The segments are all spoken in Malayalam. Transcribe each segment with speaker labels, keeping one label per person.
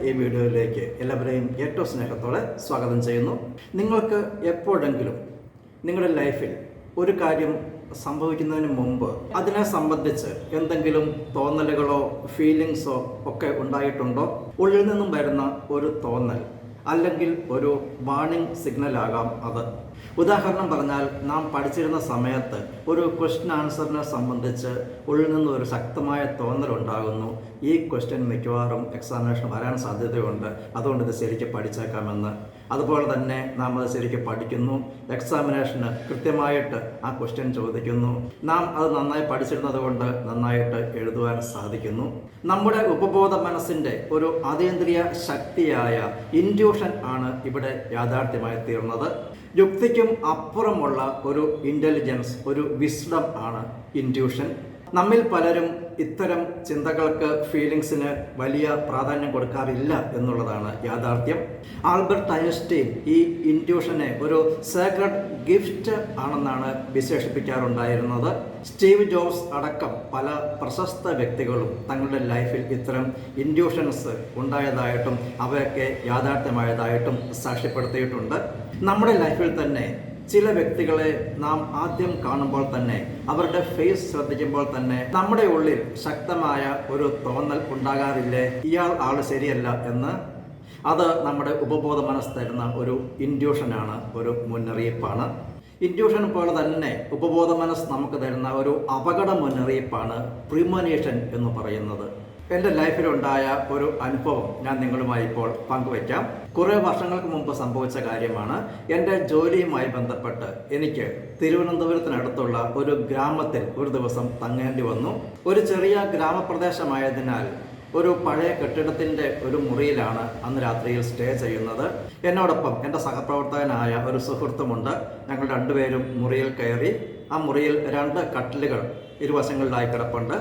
Speaker 1: ഈ വീഡിയോയിലേക്ക് എല്ലാവരെയും ഏറ്റവും സ്നേഹത്തോടെ സ്വാഗതം ചെയ്യുന്നു. നിങ്ങൾക്ക് എപ്പോഴെങ്കിലും നിങ്ങളുടെ ലൈഫിൽ ഒരു കാര്യം സംഭവിക്കുന്നതിന് മുമ്പ് അതിനെ സംബന്ധിച്ച് എന്തെങ്കിലും തോന്നലുകളോ ഫീലിങ്സോ ഒക്കെ ഉണ്ടായിട്ടുണ്ടോ? ഉള്ളിൽ നിന്നും വരുന്ന ഒരു തോന്നൽ അല്ലെങ്കിൽ ഒരു വാർണിംഗ് സിഗ്നലാകാം അത്. ഉദാഹരണം പറഞ്ഞാൽ, നാം പഠിച്ചിരുന്ന സമയത്ത് ഒരു ക്വസ്റ്റ്യൻ ആൻസറിനെ സംബന്ധിച്ച് ഉള്ളിൽ നിന്ന് ഒരു ശക്തമായ തോന്നലുണ്ടാകുന്നു. ഈ ക്വസ്റ്റ്യൻ മിക്കവാറും എക്സാമിനേഷൻ വരാൻ സാധ്യതയുണ്ട്, അതുകൊണ്ട് ഇത് ശരിക്കും പഠിച്ചേക്കാമെന്ന്. അതുപോലെ തന്നെ നാം അത് ശരിക്കും പഠിക്കുന്നു, എക്സാമിനേഷന് കൃത്യമായിട്ട് ആ ക്വസ്റ്റ്യൻ ചോദിക്കുന്നു, നാം അത് നന്നായി പഠിച്ചിരുന്നത് കൊണ്ട് നന്നായിട്ട് എഴുതുവാൻ സാധിക്കുന്നു. നമ്മുടെ ഉപബോധ മനസ്സിൻ്റെ ഒരു അതീന്ദ്രിയ ശക്തിയായ ഇൻറ്റ്യൂഷൻ ആണ് ഇവിടെ യാഥാർത്ഥ്യമായി തീർന്നത്. യുക്തിക്കും അപ്പുറമുള്ള ഒരു ഇൻ്റലിജൻസ്, ഒരു വിസ്ഡം ആണ് ഇൻറ്റ്യൂഷൻ. നമ്മിൽ പലരും ഇത്തരം ചിന്തകൾക്ക്, ഫീലിങ്സിന് വലിയ പ്രാധാന്യം കൊടുക്കാറില്ല എന്നുള്ളതാണ് യാഥാർത്ഥ്യം. ആൽബർട്ട് ഐൻസ്റ്റീൻ ഈ ഇൻറ്റ്യൂഷനെ ഒരു സേക്രഡ് ഗിഫ്റ്റ് ആണെന്നാണ് വിശേഷിപ്പിക്കാറുണ്ടായിരുന്നത്. സ്റ്റീവ് ജോബ്സ് അടക്കം പല പ്രശസ്ത വ്യക്തികളും തങ്ങളുടെ ലൈഫിൽ ഇത്തരം ഇൻറ്റ്യൂഷൻസ് ഉണ്ടായതായിട്ടും അവയൊക്കെ യാഥാർത്ഥ്യമായതായിട്ടും സാക്ഷ്യപ്പെടുത്തിയിട്ടുണ്ട്. നമ്മുടെ ലൈഫിൽ തന്നെ ചില വ്യക്തികളെ നാം ആദ്യം കാണുമ്പോൾ തന്നെ, അവരുടെ ഫേസ് ശ്രദ്ധിക്കുമ്പോൾ തന്നെ നമ്മുടെ ഉള്ളിൽ ശക്തമായ ഒരു തോന്നൽ ഉണ്ടാകാറില്ലേ, ഇയാൾ ആൾ ശരിയല്ല എന്ന്? അത് നമ്മുടെ ഉപബോധ മനസ്സ് തരുന്ന ഒരു ഇൻറ്റ്യൂഷനാണ്, ഒരു മുന്നറിയിപ്പാണ്. ഇൻറ്റ്യൂഷൻ പോലെ തന്നെ ഉപബോധ മനസ്സ് നമുക്ക് തരുന്ന ഒരു അപകട മുന്നറിയിപ്പാണ് പ്രിമോനീഷൻ എന്ന് പറയുന്നത്. എൻ്റെ ലൈഫിലുണ്ടായ ഒരു അനുഭവം ഞാൻ നിങ്ങളുമായി ഇപ്പോൾ പങ്കുവയ്ക്കാം. കുറേ വർഷങ്ങൾക്ക് മുമ്പ് സംഭവിച്ച കാര്യമാണ്. എൻ്റെ ജോലിയുമായി ബന്ധപ്പെട്ട് എനിക്ക് തിരുവനന്തപുരത്തിനടുത്തുള്ള ഒരു ഗ്രാമത്തിൽ ഒരു ദിവസം തങ്ങേണ്ടി വന്നു. ഒരു ചെറിയ ഗ്രാമപ്രദേശമായതിനാൽ ഒരു പഴയ കെട്ടിടത്തിൻ്റെ ഒരു മുറിയിലാണ് അന്ന് രാത്രിയിൽ സ്റ്റേ ചെയ്യുന്നത്. എന്നോടൊപ്പം എൻ്റെ സഹപ്രവർത്തകനായ ഒരു സുഹൃത്തുമുണ്ട്. ഞങ്ങൾ രണ്ടുപേരും മുറിയിൽ കയറി. ആ മുറിയിൽ 2 കട്ടിലുകൾ ഇരുവശങ്ങളിലായി കിടപ്പുണ്ട്.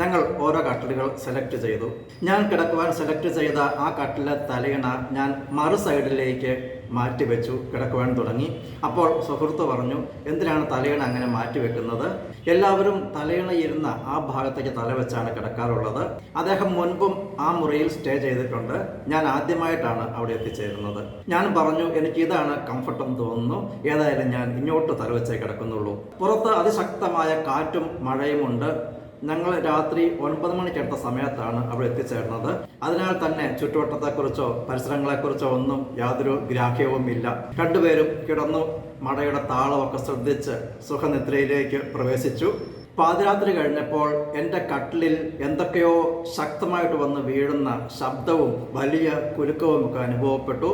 Speaker 1: ഞങ്ങൾ ഓരോ കട്ടിലുകൾ സെലക്ട് ചെയ്തു. ഞാൻ കിടക്കുവാൻ സെലക്ട് ചെയ്ത ആ കട്ടിലെ തലയിണ ഞാൻ മറു സൈഡിലേക്ക് മാറ്റിവെച്ചു, കിടക്കുവാൻ തുടങ്ങി. അപ്പോൾ സുഹൃത്ത് പറഞ്ഞു, എന്തിനാണ് തലയിണ അങ്ങനെ മാറ്റിവെക്കുന്നത്? എല്ലാവരും തലയിണ ഇരുന്ന ആ ഭാഗത്തേക്ക് തല വെച്ചാണ് കിടക്കാറുള്ളത്. അദ്ദേഹം മുൻപും ആ മുറിയിൽ സ്റ്റേ ചെയ്തിട്ടുണ്ട്. ഞാൻ ആദ്യമായിട്ടാണ് അവിടെ എത്തിച്ചേരുന്നത്. ഞാൻ പറഞ്ഞു, എനിക്ക് ഇതാണ് കംഫർട്ടെന്ന് തോന്നുന്നു, ഏതായാലും ഞാൻ ഇങ്ങോട്ട് തലവെച്ചേ കിടക്കുന്നുള്ളൂ. പുറത്ത് അതിശക്തമായ കാറ്റും മഴയുമുണ്ട്. ഞങ്ങൾ രാത്രി 9 മണിക്കടുത്ത സമയത്താണ് അവിടെ എത്തിച്ചേർന്നത്. അതിനാൽ തന്നെ ചുറ്റുവട്ടത്തെക്കുറിച്ചോ പരിസരങ്ങളെക്കുറിച്ചോ ഒന്നും യാതൊരു ഗ്രാഹ്യവുമില്ല. രണ്ടുപേരും കിടന്നു മഴയുടെ താളമൊക്കെ ശ്രദ്ധിച്ച് സുഖനിദ്രയിലേക്ക് പ്രവേശിച്ചു. പാതിരാത്രി കഴിഞ്ഞപ്പോൾ എൻ്റെ കട്ടിലിൽ എന്തൊക്കെയോ ശക്തമായിട്ട് വന്ന് വീഴുന്ന ശബ്ദവും വലിയ കുലുക്കവും ഒക്കെ അനുഭവപ്പെട്ടു.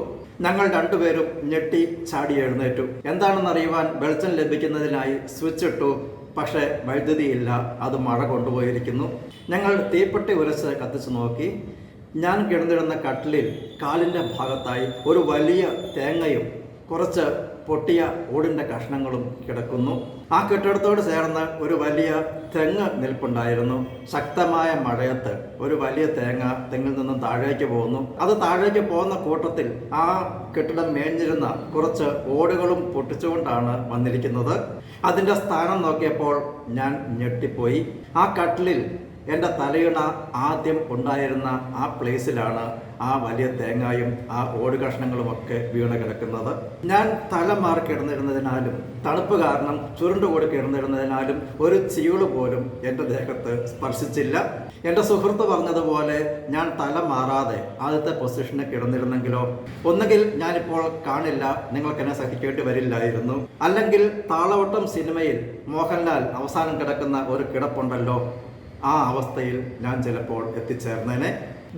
Speaker 1: ഞങ്ങൾ രണ്ടുപേരും ഞെട്ടി ചാടി എഴുന്നേറ്റു. എന്താണെന്നറിയുവാൻ വെളിച്ചം ലഭിക്കുന്നതിനായി സ്വിച്ച് ഇട്ടു. പക്ഷേ വൈദ്യുതിയില്ല, അത് മഴ കൊണ്ടുപോയിരിക്കുന്നു. ഞങ്ങൾ തീപ്പെട്ടി ഉരച്ച് കത്തിച്ചു നോക്കി. ഞാൻ കിടന്നിരുന്ന കട്ടിലിൽ കാലിൻ്റെ ഭാഗത്തായി ഒരു വലിയ തേങ്ങയും കുറച്ച് പൊട്ടിയ ഓടിൻ്റെ കഷ്ണങ്ങളും കിടക്കുന്നു. ആ കെട്ടിടത്തോട് ചേർന്ന് ഒരു വലിയ തെങ്ങ് നിൽപ്പുണ്ടായിരുന്നു. ശക്തമായ മഴയത്ത് ഒരു വലിയ തേങ്ങ തെങ്ങിൽ നിന്നും താഴേക്ക് പോകുന്നു. അത് താഴേക്ക് പോകുന്ന കൂട്ടത്തിൽ ആ കെട്ടിടം മേഞ്ഞിരുന്ന കുറച്ച് ഓടുകളും പൊട്ടിച്ചുകൊണ്ടാണ് വന്നിരിക്കുന്നത്. അതിൻ്റെ സ്ഥാനം നോക്കിയപ്പോൾ ഞാൻ ഞെട്ടിപ്പോയി. ആ കട്ടിലിൽ എൻ്റെ തലയിണ ആദ്യം ഉണ്ടായിരുന്ന ആ പ്ലേസിലാണ് ആ വലിയ തേങ്ങയും ആ ഓട് കഷ്ണങ്ങളുമൊക്കെ വീണ് കിടക്കുന്നത്. ഞാൻ തല മാറി കിടന്നിരുന്നതിനാലും തണുപ്പ് കാരണം ചുരുണ്ടുകൂടി കിടന്നിരുന്നതിനാലും ഒരു ചീള് പോലും എൻ്റെ ദേഹത്ത് സ്പർശിച്ചില്ല. എൻ്റെ സുഹൃത്ത് പറഞ്ഞതുപോലെ ഞാൻ തല മാറാതെ ആദ്യത്തെ പൊസിഷനിൽ കിടന്നിരുന്നെങ്കിലോ, ഒന്നുകിൽ ഞാനിപ്പോൾ കാണില്ല, നിങ്ങൾക്കെന്നെ സഹിക്കേണ്ടി വരില്ലായിരുന്നു. അല്ലെങ്കിൽ താളവട്ടം സിനിമയിൽ മോഹൻലാൽ അവസാനം കിടക്കുന്ന ഒരു കിടപ്പുണ്ടല്ലോ, ആ അവസ്ഥയിൽ ഞാൻ ചിലപ്പോൾ എത്തിച്ചേർന്നേനെ.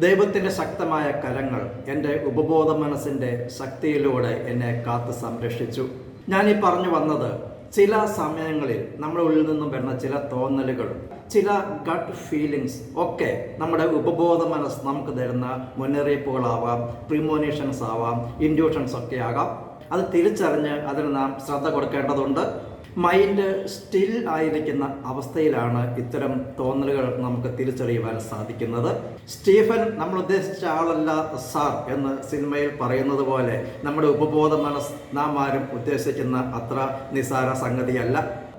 Speaker 1: ദൈവത്തിൻ്റെ ശക്തമായ കരങ്ങൾ എൻ്റെ ഉപബോധ മനസ്സിൻ്റെ ശക്തിയിലൂടെ എന്നെ കാത്ത് സംരക്ഷിച്ചു. ഞാനീ പറഞ്ഞു വന്നത്, ചില സമയങ്ങളിൽ നമ്മുടെ ഉള്ളിൽ നിന്നും വരുന്ന ചില തോന്നലുകൾ, ചില ഗട്ട് ഫീലിങ്സ് ഒക്കെ നമ്മുടെ ഉപബോധ മനസ്സ് നമുക്ക് തരുന്ന മുന്നറിയിപ്പുകളാവാം, പ്രിമോനീഷൻസ് ആവാം, ഇൻറ്റ്യൂഷൻസ് ഒക്കെ ആകാം. അത് തിരിച്ചറിഞ്ഞ് അതിന് നാം ശ്രദ്ധ കൊടുക്കേണ്ടതുണ്ട്. മൈൻഡ് സ്റ്റിൽ ആയിരിക്കുന്ന അവസ്ഥയിലാണ് ഇത്തരം തോന്നലുകൾ നമുക്ക് തിരിച്ചറിയുവാൻ സാധിക്കുന്നത്. സ്റ്റീഫൻ നമ്മൾ ഉദ്ദേശിച്ച ആളല്ല സാർ എന്ന് സിനിമയിൽ പറയുന്നത് പോലെ നമ്മുടെ ഉപബോധ മനസ്സ് നാം ആരും ഉദ്ദേശിക്കുന്ന അത്ര നിസാര സംഗതിയല്ല.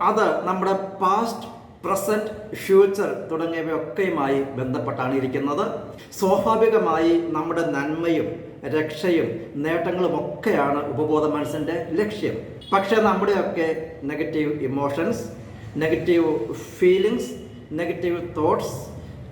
Speaker 1: അത് നമ്മുടെ പാസ്റ്റ് പ്രസന്റ്, ഫ്യൂച്ചർ തുടങ്ങിയവയൊക്കെയുമായി ബന്ധപ്പെട്ടാണ് ഇരിക്കുന്നത്. സ്വാഭാവികമായി നമ്മുടെ നന്മയും രക്ഷയും നേട്ടങ്ങളും ഒക്കെയാണ് ഉപബോധ മനസ്സിൻ്റെ ലക്ഷ്യം. പക്ഷേ നമ്മുടെയൊക്കെ negative emotions, negative feelings, negative thoughts,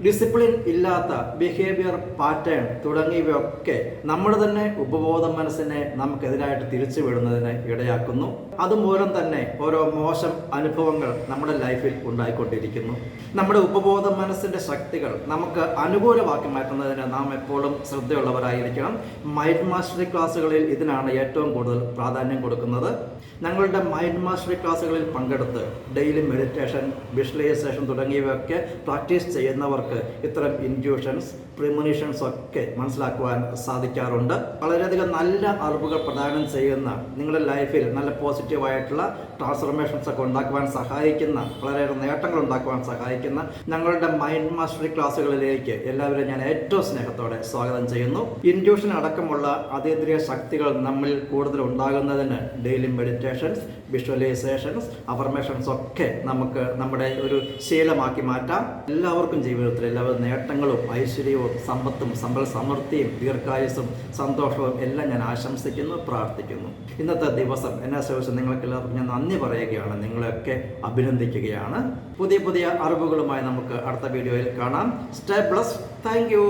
Speaker 1: discipline ഇല്ലാത്ത ബിഹേവിയർ പാറ്റേൺ തുടങ്ങിയവയൊക്കെ നമ്മുടെ തന്നെ ഉപബോധ മനസ്സിനെ നമുക്കെതിരായിട്ട് തിരിച്ചു വിടുന്നതിന് ഇടയാക്കുന്നു. അതുമൂലം തന്നെ ഓരോ മോശം അനുഭവങ്ങൾ നമ്മുടെ ലൈഫിൽ ഉണ്ടായിക്കൊണ്ടിരിക്കുന്നു. നമ്മുടെ ഉപബോധ മനസ്സിൻ്റെ ശക്തികൾ നമുക്ക് അനുകൂലമാക്കി മാറ്റുന്നതിന് നാം എപ്പോഴും ശ്രദ്ധയുള്ളവരായിരിക്കണം. മൈൻഡ് മാസ്റ്ററി ക്ലാസ്സുകളിൽ ഇതിനാണ് ഏറ്റവും കൂടുതൽ പ്രാധാന്യം കൊടുക്കുന്നത്. ഞങ്ങളുടെ മൈൻഡ് മാസ്റ്ററി ക്ലാസ്സുകളിൽ പങ്കെടുത്ത് ഡെയിലി മെഡിറ്റേഷൻ, വിഷ്വലൈസേഷൻ തുടങ്ങിയവയൊക്കെ പ്രാക്ടീസ് ചെയ്യുന്നവർക്ക് ഇത്തരം ഇൻറ്റ്യൂഷൻസ്, പ്രിമോണിഷൻസ് ഒക്കെ മനസ്സിലാക്കുവാൻ സാധിക്കാറുണ്ട്. വളരെയധികം നല്ല അറിവുകൾ പ്രദാനം ചെയ്യുന്ന, നിങ്ങളുടെ ലൈഫിൽ നല്ല പോസിറ്റീവായിട്ടുള്ള ട്രാൻസ്ഫർമേഷൻസ് ഒക്കെ ഉണ്ടാക്കുവാൻ സഹായിക്കുന്ന, വളരെയേറെ നേട്ടങ്ങൾ ഉണ്ടാക്കുവാൻ സഹായിക്കുന്ന ഞങ്ങളുടെ മൈൻഡ് മാസ്റ്ററി ക്ലാസ്സുകളിലേക്ക് എല്ലാവരും ഞാൻ ഏറ്റവും സ്നേഹത്തോടെ സ്വാഗതം ചെയ്യുന്നു. ഇൻറ്റ്യൂഷൻ അടക്കമുള്ള അതീന്ദ്രിയ ശക്തികൾ നമ്മിൽ കൂടുതൽ ഉണ്ടാകുന്നതിന് ഡെയിലി മെഡിറ്റേഷൻസ്, വിഷ്വലൈസേഷൻസ്, അഫർമേഷൻസ് ഒക്കെ നമുക്ക് നമ്മുടെ ഒരു ശീലമാക്കി മാറ്റാം. എല്ലാവർക്കും ജീവിതത്തിൽ എല്ലാവരും നേട്ടങ്ങളും ഐശ്വര്യവും സമ്പത്തും സമ്പൽ സമൃദ്ധിയും ദീർഘായുസ്സും സന്തോഷവും എല്ലാം ഞാൻ ആശംസിക്കുന്നു, പ്രാർത്ഥിക്കുന്നു. ഇന്നത്തെ ദിവസം എന്നെ സേവിച്ച് നിങ്ങൾക്കെല്ലാവർക്കും ഞാൻ നന്ദി പറയുകയാണ്, നിങ്ങളെയൊക്കെ അഭിനന്ദിക്കുകയാണ്. പുതിയ പുതിയ അറിവുകളുമായി നമുക്ക് അടുത്ത വീഡിയോയിൽ കാണാം. Stay blessed. Thank you.